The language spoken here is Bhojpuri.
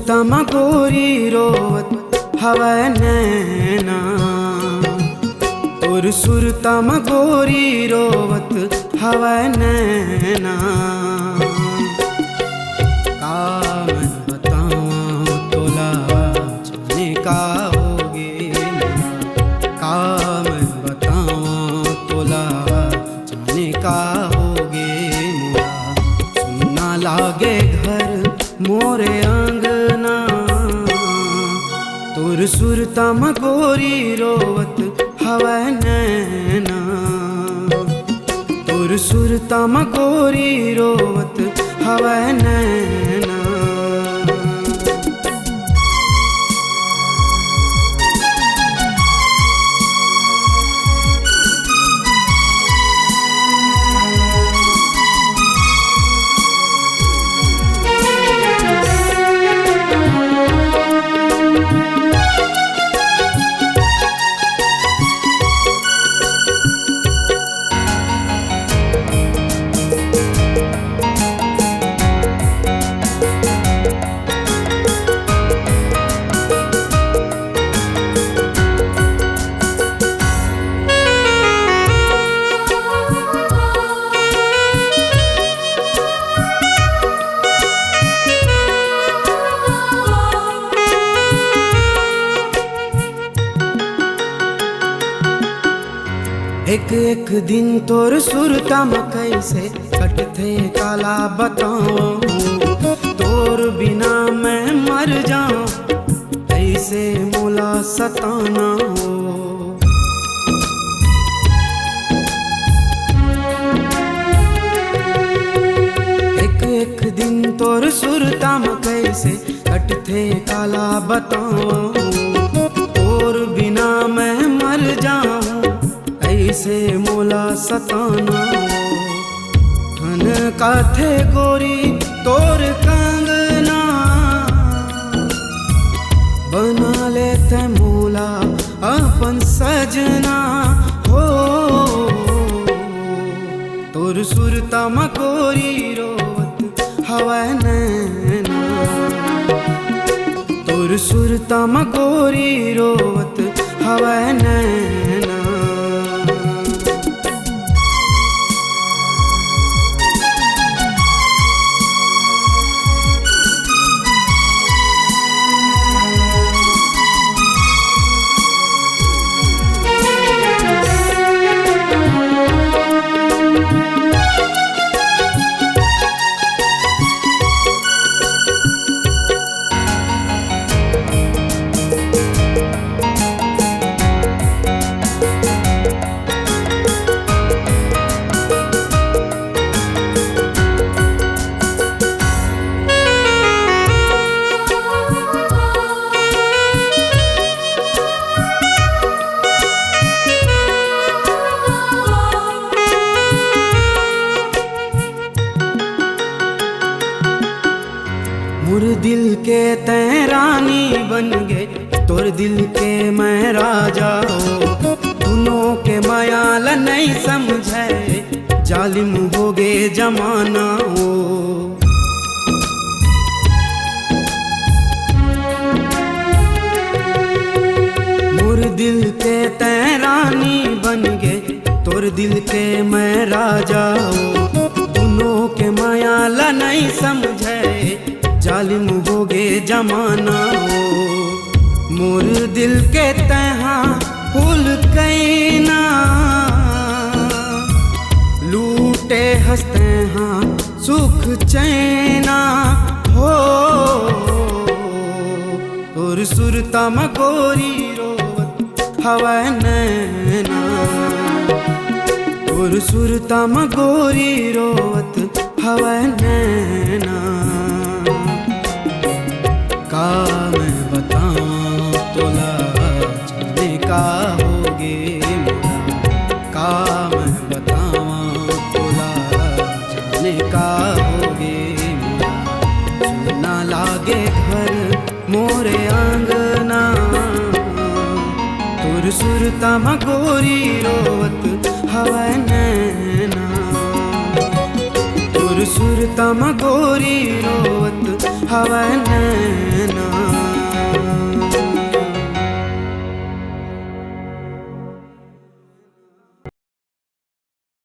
सुरतम गोरी रोवत हवै नैना, तुर सुरतम गोरी रोवत हवै नैना। का मैं बताऊं तोला जाने का होगे, का मैं बताऊं तोला जाने का होगे मोरा। सुनना लागे घर मोरे अंगना, तुर सुरतम गोरी रोवत हवै नैना, तुर सुरतम गोरी रोवत हवै नैना। एक एक दिन तोर सुरतम कैसे कटथे काला बताऊं, तोर बिना मैं मर जाऊं कैसे मोला सताना हो। एक एक दिन तोर सुरतम कैसे कटथे काला बताऊं, तोर बिना मैं मर जाऊं ऐसे मोला सताना हो। ठन काथे गोरी तोर कंगना, बना लेते मोला अपन सजना हो। तोर सुरतम गोरी रोवत हवै नैना, तोर सुरतम गोरी रोवत हवै नैना। मोर दिल के तैं रानी बन गे, तोर दिल के मैं राजा हो। दोनों के मायाल नहीं समझे, जालिम हो गे जमाना हो। मोर दिल के तैं रानी बन गे, तोर दिल के मैं राजा हो। दोनों के मायाल नहीं समझे, जालिम हो गे जमाना हो। मोर दिल के तहा फूल कैना, लूटे हंसते हाँ सुख चैना हो। तोर सुरतम गोरी रोवत हवै नैना, तोर सुरतम गोरी रोवत हवै नैना। का मैं बताऊं तोला जाने का होगे मोरा, का मैं बताऊं तोला जाने का होगे मोरा। सुनना लागे घर मोरे आंगना, तुर सुरतम गोरी रोवत हवै नैना, तुर सुरतम गोरी रोवत हवै नैना।